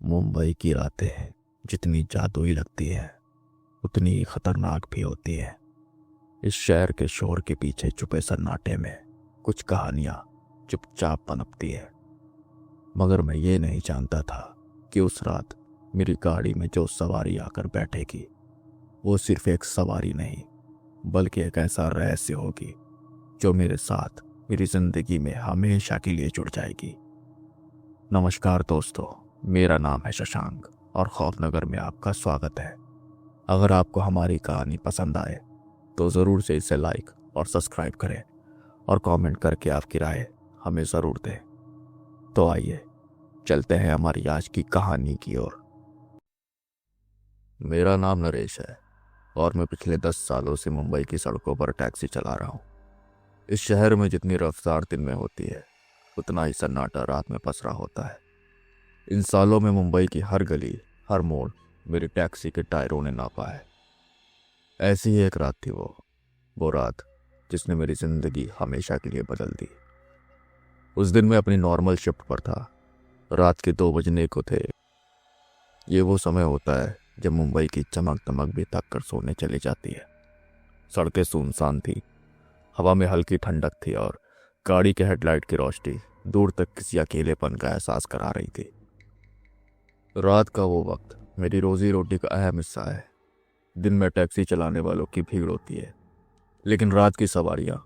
मुंबई की रातें जितनी जादुई लगती है उतनी ही खतरनाक भी होती है। इस शहर के शोर के पीछे छुपे सन्नाटे में कुछ कहानियां चुपचाप पनपती है। मगर मैं ये नहीं जानता था कि उस रात मेरी गाड़ी में जो सवारी आकर बैठेगी वो सिर्फ एक सवारी नहीं बल्कि एक ऐसा रहस्य होगी जो मेरे साथ मेरी जिंदगी में हमेशा के लिए जुड़ जाएगी। नमस्कार दोस्तों, मेरा नाम है शशांक और खौफनगर में आपका स्वागत है। अगर आपको हमारी कहानी पसंद आए तो ज़रूर से इसे लाइक और सब्सक्राइब करें और कमेंट करके आपकी राय हमें ज़रूर दें। तो आइए चलते हैं हमारी आज की कहानी की ओर। मेरा नाम नरेश है और मैं पिछले 10 सालों से मुंबई की सड़कों पर टैक्सी चला रहा हूँ। इस शहर में जितनी रफ्तार दिन में होती है उतना ही सन्नाटा रात में पसरा होता है। इन सालों में मुंबई की हर गली हर मोड़ मेरी टैक्सी के टायरों ने नापा है। ऐसी ही एक रात थी वो रात जिसने मेरी जिंदगी हमेशा के लिए बदल दी। उस दिन मैं अपनी नॉर्मल शिफ्ट पर था। रात के 2 बजने को थे। ये वो समय होता है जब मुंबई की चमक दमक भी थक कर सोने चली जाती है। सड़कें सुनसान थी, हवा में हल्की ठंडक थी और गाड़ी के हेडलाइट की रोशनी दूर तक किसी अकेलेपन का एहसास करा रही थी। रात का वो वक्त मेरी रोजी रोटी का अहम हिस्सा है। दिन में टैक्सी चलाने वालों की भीड़ होती है, लेकिन रात की सवारियां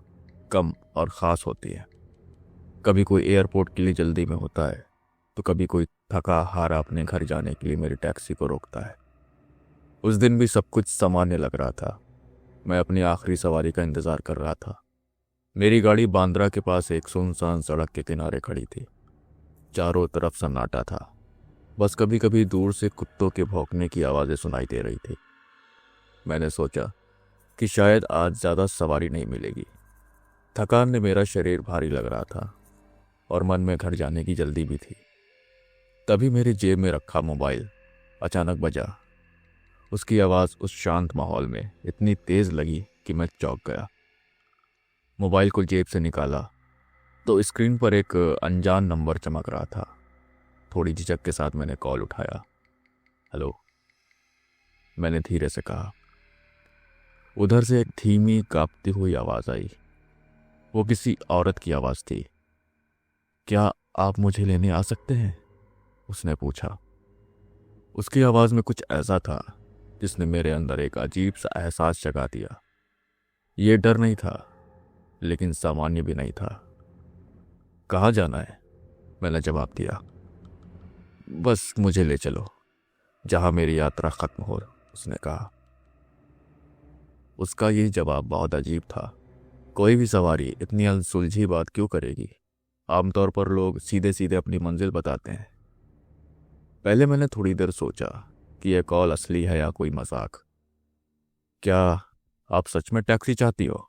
कम और ख़ास होती हैं। कभी कोई एयरपोर्ट के लिए जल्दी में होता है तो कभी कोई थका हारा अपने घर जाने के लिए मेरी टैक्सी को रोकता है। उस दिन भी सब कुछ सामान्य लग रहा था। मैं अपनी आखिरी सवारी का इंतज़ार कर रहा था। मेरी गाड़ी बांद्रा के पास एक सुनसान सड़क के किनारे खड़ी थी। चारों तरफ सन्नाटा था, बस कभी कभी दूर से कुत्तों के भौंकने की आवाज़ें सुनाई दे रही थी। मैंने सोचा कि शायद आज ज़्यादा सवारी नहीं मिलेगी। थकान ने मेरा शरीर भारी लग रहा था और मन में घर जाने की जल्दी भी थी। तभी मेरी जेब में रखा मोबाइल अचानक बजा। उसकी आवाज़ उस शांत माहौल में इतनी तेज़ लगी कि मैं चौंक गया। मोबाइल को जेब से निकाला तो स्क्रीन पर एक अनजान नंबर चमक रहा था। थोड़ी झिझक के साथ मैंने कॉल उठाया। हेलो, मैंने धीरे से कहा। उधर से एक धीमी कांपती हुई आवाज़ आई। वो किसी औरत की आवाज़ थी। क्या आप मुझे लेने आ सकते हैं? उसने पूछा। उसकी आवाज़ में कुछ ऐसा था जिसने मेरे अंदर एक अजीब सा एहसास जगा दिया। ये डर नहीं था, लेकिन सामान्य भी नहीं था। कहाँ जाना है? मैंने जवाब दिया। बस मुझे ले चलो, जहाँ मेरी यात्रा खत्म हो, उसने कहा। उसका ये जवाब बहुत अजीब था। कोई भी सवारी इतनी अनसुलझी बात क्यों करेगी? आमतौर पर लोग सीधे सीधे अपनी मंजिल बताते हैं। पहले मैंने थोड़ी देर सोचा कि यह कॉल असली है या कोई मजाक। क्या आप सच में टैक्सी चाहती हो?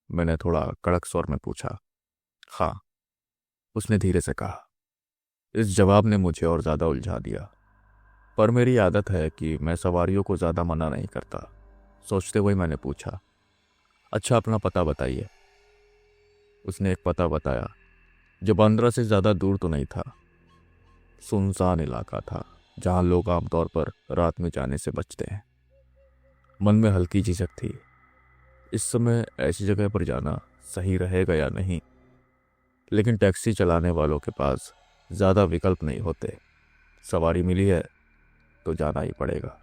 मैंने थोड़ा कड़क स्वर में पूछा। हाँ, उसने धीरे से कहा। इस जवाब ने मुझे और ज़्यादा उलझा दिया, पर मेरी आदत है कि मैं सवारियों को ज़्यादा मना नहीं करता। सोचते हुए मैंने पूछा, अच्छा अपना पता बताइए। उसने एक पता बताया जो बांद्रा से ज़्यादा दूर तो नहीं था। सुनसान इलाका था जहाँ लोग आमतौर पर रात में जाने से बचते हैं। मन में हल्की झिझक थी। इस समय ऐसी जगह पर जाना सही रहेगा या नहीं, लेकिन टैक्सी चलाने वालों के पास ज़्यादा विकल्प नहीं होते। सवारी मिली है तो जाना ही पड़ेगा।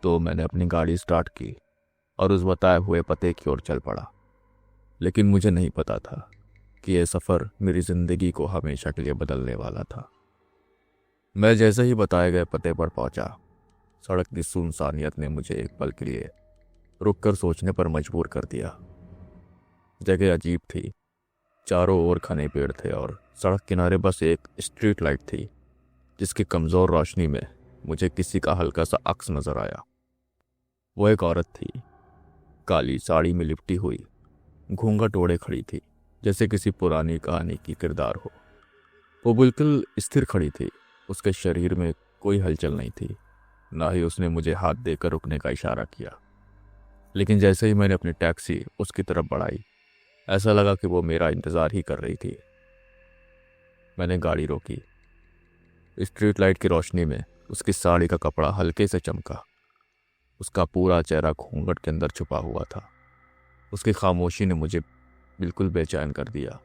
तो मैंने अपनी गाड़ी स्टार्ट की और उस बताए हुए पते की ओर चल पड़ा। लेकिन मुझे नहीं पता था कि यह सफ़र मेरी ज़िंदगी को हमेशा के लिए बदलने वाला था। मैं जैसे ही बताए गए पते पर पहुंचा, सड़क की सुनसानियत ने मुझे एक पल के लिए रुककर सोचने पर मजबूर कर दिया। जगह अजीब थी। चारों ओर घने पेड़ थे और सड़क किनारे बस एक स्ट्रीट लाइट थी जिसकी कमज़ोर रोशनी में मुझे किसी का हल्का सा अक्स नजर आया। वो एक औरत थी, काली साड़ी में लिपटी हुई, घूंघट ओढ़े खड़ी थी जैसे किसी पुरानी कहानी की किरदार हो। वो बिल्कुल स्थिर खड़ी थी। उसके शरीर में कोई हलचल नहीं थी, ना ही उसने मुझे हाथ देकर रुकने का इशारा किया। लेकिन जैसे ही मैंने अपनी टैक्सी उसकी तरफ बढ़ाई, ऐसा लगा कि वो मेरा इंतज़ार ही कर रही थी। मैंने गाड़ी रोकी। स्ट्रीट लाइट की रोशनी में उसकी साड़ी का कपड़ा हल्के से चमका। उसका पूरा चेहरा घूंघट के अंदर छुपा हुआ था। उसकी खामोशी ने मुझे बिल्कुल बेचैन कर दिया।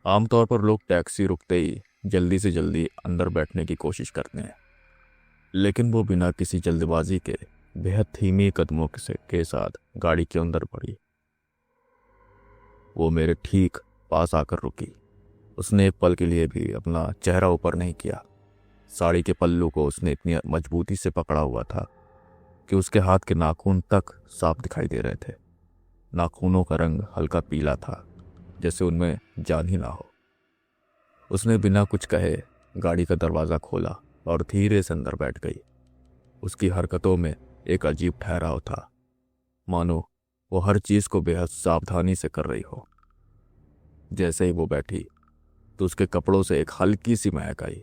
आमतौर पर लोग टैक्सी रुकते ही जल्दी से जल्दी अंदर बैठने की कोशिश करते हैं, लेकिन वो बिना किसी जल्दबाजी के बेहद धीमी कदमों के साथ गाड़ी के अंदर बढ़ी। वो मेरे ठीक पास आकर रुकी। उसने एक पल के लिए भी अपना चेहरा ऊपर नहीं किया। साड़ी के पल्लू को उसने इतनी मजबूती से पकड़ा हुआ था कि उसके हाथ के नाखून तक साफ दिखाई दे रहे थे। नाखूनों का रंग हल्का पीला था, जैसे उनमें जान ही ना हो। उसने बिना कुछ कहे गाड़ी का दरवाज़ा खोला और धीरे से अंदर बैठ गई। उसकी हरकतों में एक अजीब ठहराव था, मानो वो हर चीज़ को बेहद सावधानी से कर रही हो। जैसे ही वो बैठी तो उसके कपड़ों से एक हल्की सी महक आई,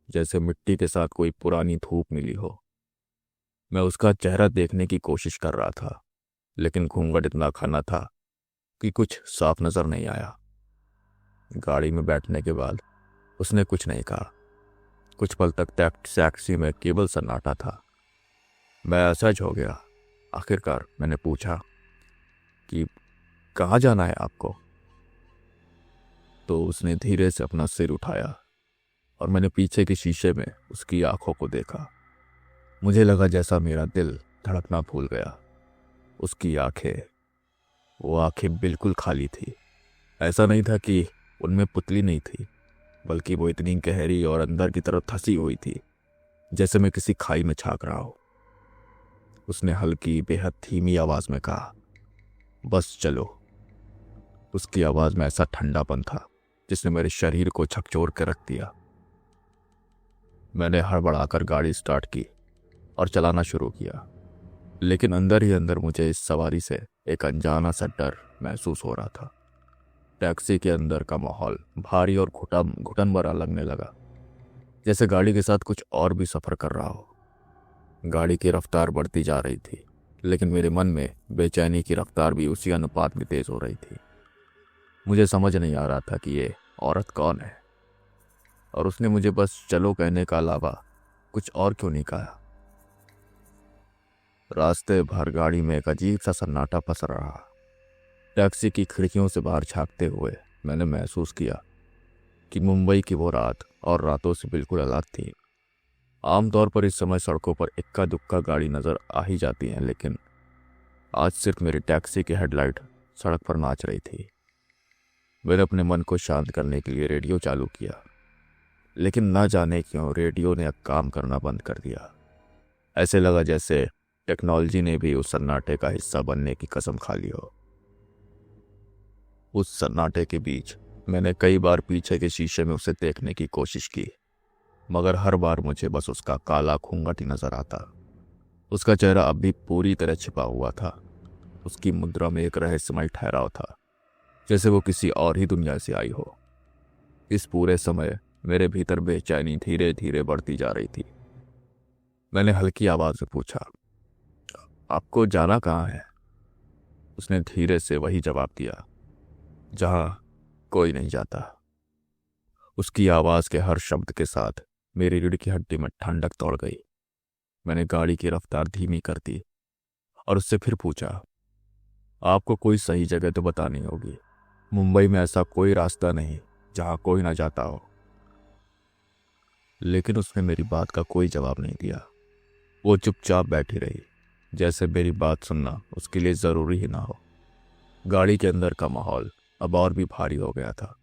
जैसे मिट्टी के साथ कोई पुरानी धूप मिली हो। मैं उसका चेहरा देखने की कोशिश कर रहा था, लेकिन घूंघट इतना घना था कि कुछ साफ नजर नहीं आया। गाड़ी में बैठने के बाद उसने कुछ नहीं कहा। कुछ पल तक टैक्सी में केवल सन्नाटा था। मैं असहज हो गया। आखिरकार मैंने पूछा कि कहाँ जाना है आपको? तो उसने धीरे से अपना सिर उठाया और मैंने पीछे के शीशे में उसकी आंखों को देखा। मुझे लगा जैसा मेरा दिल धड़कना भूल गया। उसकी आंखें, वो आंखें बिल्कुल खाली थी। ऐसा नहीं था कि उनमें पुतली नहीं थी, बल्कि वो इतनी गहरी और अंदर की तरफ धंसी हुई थी, जैसे मैं किसी खाई में झांक रहा हूं। उसने हल्की बेहद धीमी आवाज में कहा, बस चलो। उसकी आवाज में ऐसा ठंडापन था जिसने मेरे शरीर को झकझोर कर रख दिया। मैंने हड़बड़ाकर गाड़ी स्टार्ट की और चलाना शुरू किया, लेकिन अंदर ही अंदर मुझे इस सवारी से एक अनजाना सा डर महसूस हो रहा था। टैक्सी के अंदर का माहौल भारी और घुटन भरा लगने लगा, जैसे गाड़ी के साथ कुछ और भी सफर कर रहा हो। गाड़ी की रफ्तार बढ़ती जा रही थी, लेकिन मेरे मन में बेचैनी की रफ्तार भी उसी अनुपात में तेज हो रही थी। मुझे समझ नहीं आ रहा था कि ये औरत कौन है, और उसने मुझे बस चलो कहने का अलावा कुछ और क्यों नहीं कहा। रास्ते भर गाड़ी में एक अजीब सा सन्नाटा पसर रहा। टैक्सी की खिड़कियों से बाहर झांकते हुए मैंने महसूस किया कि मुंबई की वो रात और रातों से बिल्कुल अलग थी। आमतौर पर इस समय सड़कों पर इक्का दुक्का गाड़ी नजर आ ही जाती है, लेकिन आज सिर्फ मेरी टैक्सी की हेडलाइट सड़क पर नाच रही थी। मैंने अपने मन को शांत करने के लिए रेडियो चालू किया, लेकिन न जाने क्यों रेडियो ने अब काम करना बंद कर दिया। ऐसे लगा जैसे टेक्नोलॉजी ने भी उस सन्नाटे का हिस्सा बनने की कसम खा ली हो। उस सन्नाटे के बीच मैंने कई बार पीछे के शीशे में उसे देखने की कोशिश की, मगर हर बार मुझे बस उसका काला घूंघट ही नजर आता। उसका चेहरा अब भी पूरी तरह छिपा हुआ था। उसकी मुद्रा में एक रहस्यमय ठहराव था, जैसे वो किसी और ही दुनिया से आई हो। इस पूरे समय मेरे भीतर बेचैनी धीरे धीरे बढ़ती जा रही थी। मैंने हल्की आवाज में पूछा, आपको जाना कहाँ है? उसने धीरे से वही जवाब दिया, जहां कोई नहीं जाता। उसकी आवाज के हर शब्द के साथ मेरी रीढ़ की हड्डी में ठंडक दौड़ गई। मैंने गाड़ी की रफ्तार धीमी कर दी और उससे फिर पूछा, आपको कोई सही जगह तो बतानी होगी। मुंबई में ऐसा कोई रास्ता नहीं जहां कोई ना जाता हो। लेकिन उसने मेरी बात का कोई जवाब नहीं दिया। वो चुपचाप बैठी रही, जैसे मेरी बात सुनना उसके लिए जरूरी ही ना हो। गाड़ी के अंदर का माहौल अब और भी भारी हो गया था।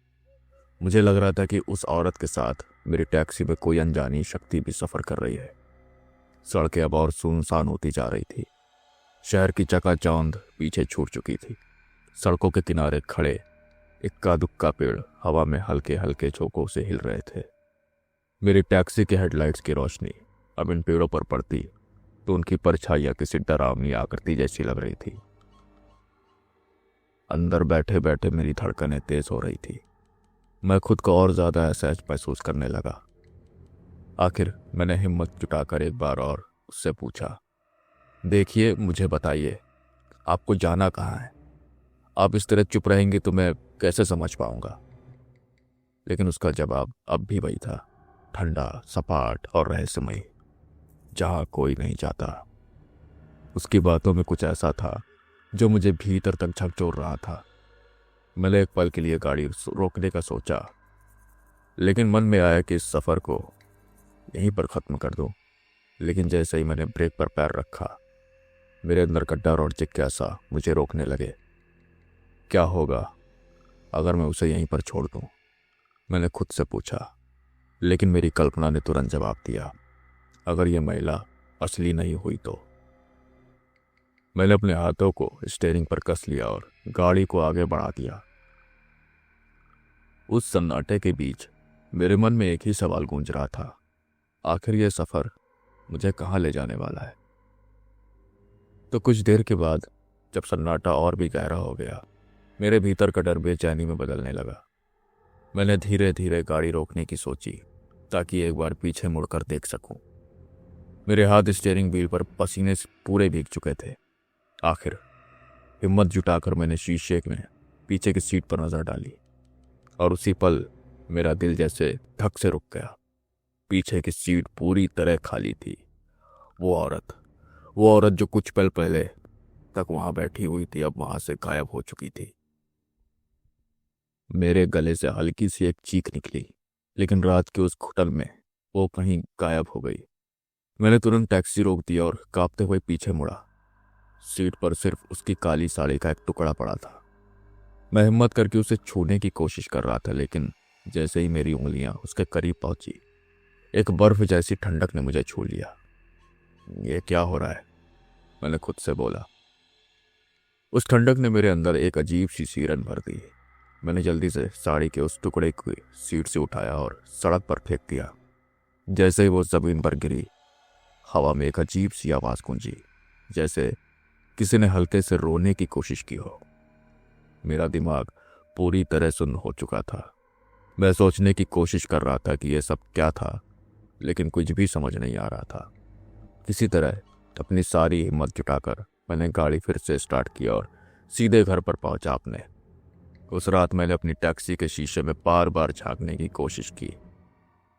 मुझे लग रहा था कि उस औरत के साथ मेरी टैक्सी में कोई अनजानी शक्ति भी सफर कर रही है। सड़कें अब और सुनसान होती जा रही थी। शहर की चकाचौंध पीछे छूट चुकी थी। सड़कों के किनारे खड़े इक्का दुक्का पेड़ हवा में हल्के हल्के झोंकों से हिल रहे थे। मेरी टैक्सी के हेडलाइट्स की रोशनी अब इन पेड़ों पर पड़ती तो उनकी परछाइयां किसी डरावनी आकृति जैसी लग रही थी। अंदर बैठे बैठे मेरी धड़कनें तेज हो रही थी। मैं खुद को और ज्यादा असहज महसूस करने लगा। आखिर मैंने हिम्मत जुटाकर एक बार और उससे पूछा, देखिए मुझे बताइए, आपको जाना कहाँ है? आप इस तरह चुप रहेंगे तो मैं कैसे समझ पाऊंगा? लेकिन उसका जवाब अब भी वही था, ठंडा, सपाट और रहस्यमयी, जहाँ कोई नहीं जाता। उसकी बातों में कुछ ऐसा था जो मुझे भीतर तक झकझोर रहा था। मैंने एक पल के लिए गाड़ी रोकने का सोचा, लेकिन मन में आया कि इस सफ़र को यहीं पर ख़त्म कर दूं। लेकिन जैसे ही मैंने ब्रेक पर पैर रखा, मेरे अंदर का डर और जिज्ञासा मुझे रोकने लगे। क्या होगा अगर मैं उसे यहीं पर छोड़ दूं? मैंने खुद से पूछा, लेकिन मेरी कल्पना ने तुरंत जवाब दिया, अगर यह महिला असली नहीं हुई तो। मैंने अपने हाथों को स्टीयरिंग पर कस लिया और गाड़ी को आगे बढ़ा दिया। उस सन्नाटे के बीच मेरे मन में एक ही सवाल गूंज रहा था, आखिर यह सफ़र मुझे कहाँ ले जाने वाला है? तो कुछ देर के बाद जब सन्नाटा और भी गहरा हो गया, मेरे भीतर का डर बेचैनी में बदलने लगा। मैंने धीरे धीरे गाड़ी रोकने की सोची ताकि एक बार पीछे मुड़कर देख सकूं। मेरे हाथ स्टीयरिंग व्हील पर पसीने से पूरे भीग चुके थे। आखिर हिम्मत जुटाकर मैंने शीशे में पीछे की सीट पर नजर डाली और उसी पल मेरा दिल जैसे धक से रुक गया। पीछे की सीट पूरी तरह खाली थी। वो औरत जो कुछ पल पहले तक वहां बैठी हुई थी, अब वहां से गायब हो चुकी थी। मेरे गले से हल्की सी एक चीख निकली, लेकिन रात के उस घुटन में वो कहीं गायब हो गई। मैंने तुरंत टैक्सी रोक दिया और कांपते हुए पीछे मुड़ा। सीट पर सिर्फ उसकी काली साड़ी का एक टुकड़ा पड़ा था। मैं हिम्मत करके उसे छूने की कोशिश कर रहा था, लेकिन जैसे ही मेरी उंगलियां उसके करीब पहुंची, एक बर्फ जैसी ठंडक ने मुझे छू लिया। ये क्या हो रहा है? मैंने खुद से बोला। उस ठंडक ने मेरे अंदर एक अजीब सी सिरन भर दी। मैंने जल्दी से साड़ी के उस टुकड़े को सीट से उठाया और सड़क पर फेंक दिया। जैसे ही वो जमीन पर गिरी, हवा में एक अजीब सी आवाज गूंजी, जैसे किसी ने हल्के से रोने की कोशिश की हो। मेरा दिमाग पूरी तरह सुन्न हो चुका था। मैं सोचने की कोशिश कर रहा था कि यह सब क्या था, लेकिन कुछ भी समझ नहीं आ रहा था। किसी तरह अपनी सारी हिम्मत जुटाकर मैंने गाड़ी फिर से स्टार्ट किया और सीधे घर पर पहुंचा अपने। उस रात मैंने अपनी टैक्सी के शीशे में बार बार झांकने की कोशिश की,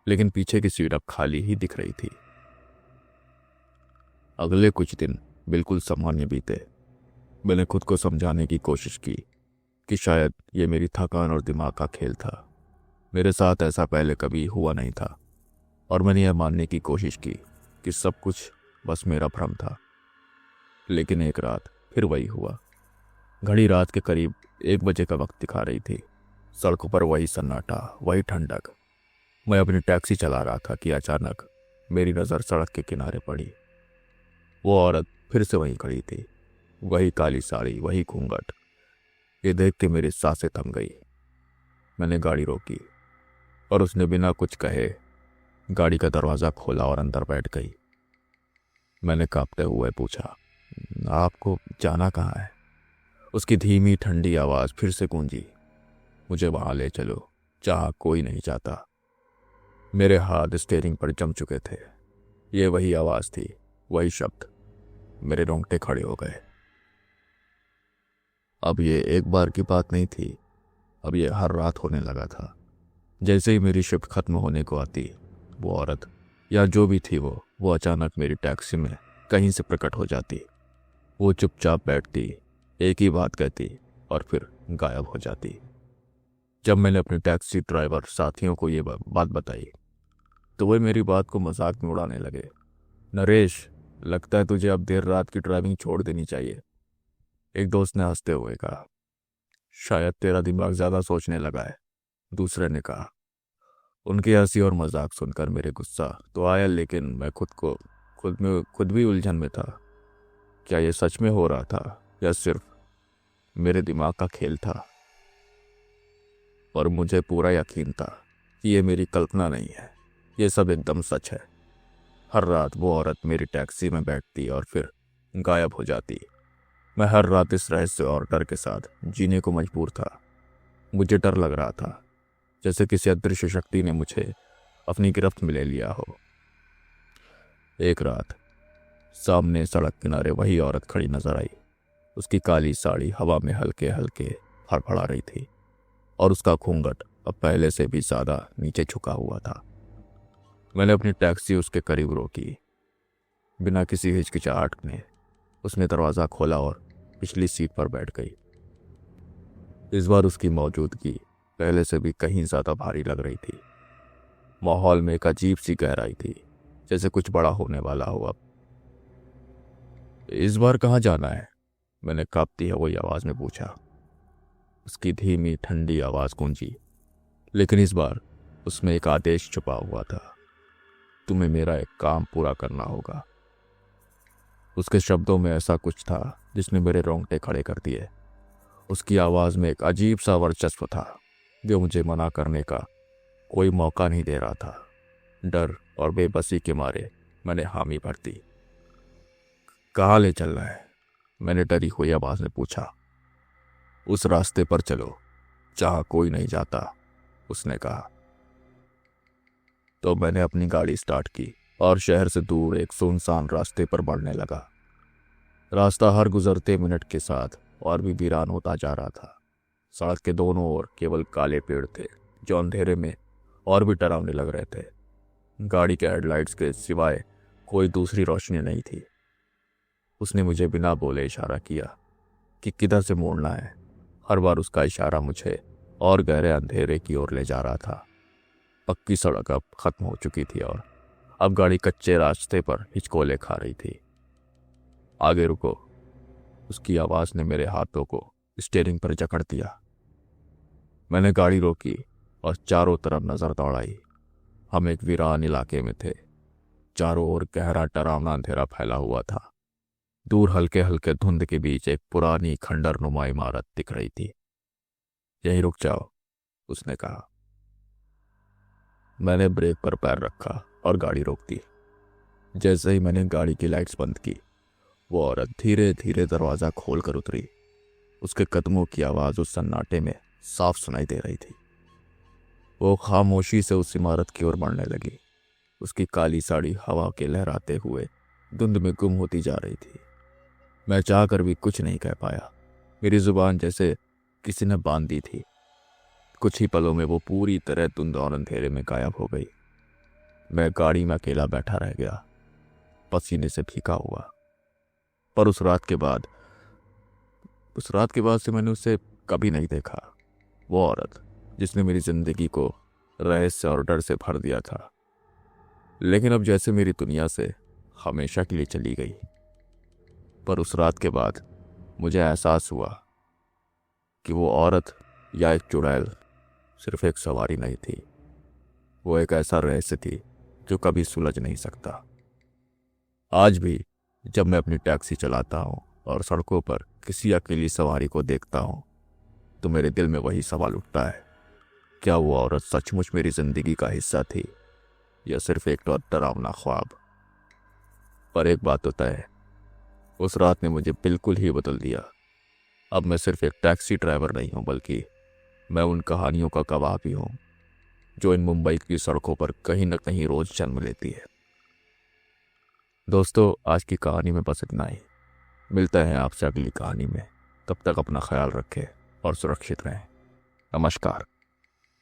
लेकिन पीछे की सीट अब खाली ही दिख रही थी। अगले कुछ दिन बिल्कुल सामान्य बीते। मैंने खुद को समझाने की कोशिश की कि शायद ये मेरी थकान और दिमाग का खेल था। मेरे साथ ऐसा पहले कभी हुआ नहीं था, और मैंने यह मानने की कोशिश की कि सब कुछ बस मेरा भ्रम था। लेकिन एक रात फिर वही हुआ। घड़ी रात के करीब 1 बजे का वक्त दिखा रही थी। सड़कों पर वही सन्नाटा, वही ठंडक। मैं अपनी टैक्सी चला रहा था कि अचानक मेरी नज़र सड़क के किनारे पड़ी। वो औरत फिर से वहीं खड़ी थी, वही काली साड़ी, वही घूंघट। ये देख के मेरी सांसें थम गई। मैंने गाड़ी रोकी और उसने बिना कुछ कहे गाड़ी का दरवाज़ा खोला और अंदर बैठ गई। मैंने कांपते हुए पूछा, आपको जाना कहाँ है? उसकी धीमी ठंडी आवाज़ फिर से गूंजी, मुझे वहाँ ले चलो जहाँ कोई नहीं जाता। मेरे हाथ स्टीयरिंग पर जम चुके थे। ये वही आवाज़ थी, वही शब्द। मेरे रोंगटे खड़े हो गए। अब ये एक बार की बात नहीं थी, अब ये हर रात होने लगा था। जैसे ही मेरी शिफ्ट खत्म होने को आती, वो औरत या जो भी थी वो अचानक मेरी टैक्सी में कहीं से प्रकट हो जाती। वो चुपचाप बैठती, एक ही बात कहती और फिर गायब हो जाती। जब मैंने अपने टैक्सी ड्राइवर साथियों को ये बात बताई, तो वे मेरी बात को मजाक में उड़ाने लगे। नरेश, लगता है तुझे अब देर रात की ड्राइविंग छोड़ देनी चाहिए, एक दोस्त ने हंसते हुए कहा। शायद तेरा दिमाग ज्यादा सोचने लगा है, दूसरे ने कहा। उनकी हंसी और मजाक सुनकर मेरे गुस्सा तो आया, लेकिन मैं खुद भी उलझन में था। क्या ये सच में हो रहा था या सिर्फ मेरे दिमाग का खेल था? और मुझे पूरा यकीन था कि ये मेरी कल्पना नहीं है, ये सब एकदम सच है। हर रात वो औरत मेरी टैक्सी में बैठती और फिर गायब हो जाती। मैं हर रात इस रहस्य और डर के साथ जीने को मजबूर था। मुझे डर लग रहा था जैसे किसी अदृश्य शक्ति ने मुझे अपनी गिरफ्त में ले लिया हो। एक रात सामने सड़क किनारे वही औरत खड़ी नजर आई। उसकी काली साड़ी हवा में हल्के हल्के फड़फड़ा रही थी और उसका घूंघट अब पहले से भी ज्यादा नीचे झुका हुआ था। मैंने अपनी टैक्सी उसके करीब रोकी। बिना किसी हिचकिचाहट में उसने दरवाज़ा खोला और पिछली सीट पर बैठ गई। इस बार उसकी मौजूदगी पहले से भी कहीं ज़्यादा भारी लग रही थी। माहौल में एक अजीब सी गहराई थी, जैसे कुछ बड़ा होने वाला हो। अब इस बार कहाँ जाना है? मैंने कांपती हुई आवाज़ में पूछा। उसकी धीमी ठंडी आवाज़ गूंजी, लेकिन इस बार उसमें एक आदेश छुपा हुआ था। तुम्हें मेरा एक काम पूरा करना होगा। उसके शब्दों में ऐसा कुछ था जिसने मेरे रोंगटे खड़े कर दिए। उसकी आवाज़ में एक अजीब सा वर्चस्व था जो मुझे मना करने का कोई मौका नहीं दे रहा था। डर और बेबसी के मारे मैंने हामी भर दी। कहाँ ले चल रहा है? मैंने डरी हुई आवाज़ में पूछा। उस रास्ते पर चलो जहाँ कोई नहीं जाता, उसने कहा। तो मैंने अपनी गाड़ी स्टार्ट की और शहर से दूर एक सुनसान रास्ते पर बढ़ने लगा। रास्ता हर गुजरते मिनट के साथ और भी वीरान होता जा रहा था। सड़क के दोनों ओर केवल काले पेड़ थे जो अंधेरे में और भी डरावने लग रहे थे। गाड़ी के हेडलाइट्स के सिवाय कोई दूसरी रोशनी नहीं थी। उसने मुझे बिना बोले इशारा किया कि किधर से मोड़ना है। हर बार उसका इशारा मुझे और गहरे अंधेरे की ओर ले जा रहा था। पक्की सड़क अब खत्म हो चुकी थी और अब गाड़ी कच्चे रास्ते पर हिचकोले खा रही थी। आगे रुको, उसकी आवाज़ ने मेरे हाथों को स्टीयरिंग पर जकड़ दिया। मैंने गाड़ी रोकी और चारों तरफ नजर दौड़ाई। हम एक वीरान इलाके में थे। चारों ओर गहरा डरावना अंधेरा फैला हुआ था। दूर हल्के हल्के धुंध के बीच एक पुरानी खंडर नुमा इमारत दिख रही थी। यहीं रुक जाओ, उसने कहा। मैंने ब्रेक पर पैर रखा और गाड़ी रोक दी। जैसे ही मैंने गाड़ी की लाइट्स बंद की, वो औरत धीरे धीरे दरवाज़ा खोल कर उतरी। उसके कदमों की आवाज़ उस सन्नाटे में साफ सुनाई दे रही थी। वो खामोशी से उस इमारत की ओर बढ़ने लगी। उसकी काली साड़ी हवा के लहराते हुए धुंध में गुम होती जा रही थी। मैं चाहकर भी कुछ नहीं कह पाया। मेरी जुबान जैसे किसी ने बांध दी थी। कुछ ही पलों में वो पूरी तरह धुंध और अंधेरे में गायब हो गई। मैं गाड़ी में अकेला बैठा रह गया, पसीने से भीगा हुआ। पर उस रात के बाद से मैंने उसे कभी नहीं देखा। वो औरत जिसने मेरी जिंदगी को रहस्य और डर से भर दिया था, लेकिन अब जैसे मेरी दुनिया से हमेशा के लिए चली गई। पर उस रात के बाद मुझे एहसास हुआ कि वो औरत या एक चुड़ैल सिर्फ एक सवारी नहीं थी। वो एक ऐसा रहस्य थी जो कभी सुलझ नहीं सकता। आज भी जब मैं अपनी टैक्सी चलाता हूँ और सड़कों पर किसी अकेली सवारी को देखता हूँ, तो मेरे दिल में वही सवाल उठता है, क्या वो औरत सचमुच मेरी जिंदगी का हिस्सा थी या सिर्फ एक और डरावना ख्वाब? पर एक बात तो तय है, उस रात ने मुझे बिल्कुल ही बदल दिया। अब मैं सिर्फ एक टैक्सी ड्राइवर नहीं हूं, बल्कि मैं उन कहानियों का गवाह भी हूं जो इन मुंबई की सड़कों पर कहीं न कहीं रोज जन्म लेती है। दोस्तों, आज की कहानी में बस इतना ही। मिलते हैं आपसे अगली कहानी में। तब तक अपना ख्याल रखें और सुरक्षित रहें। नमस्कार।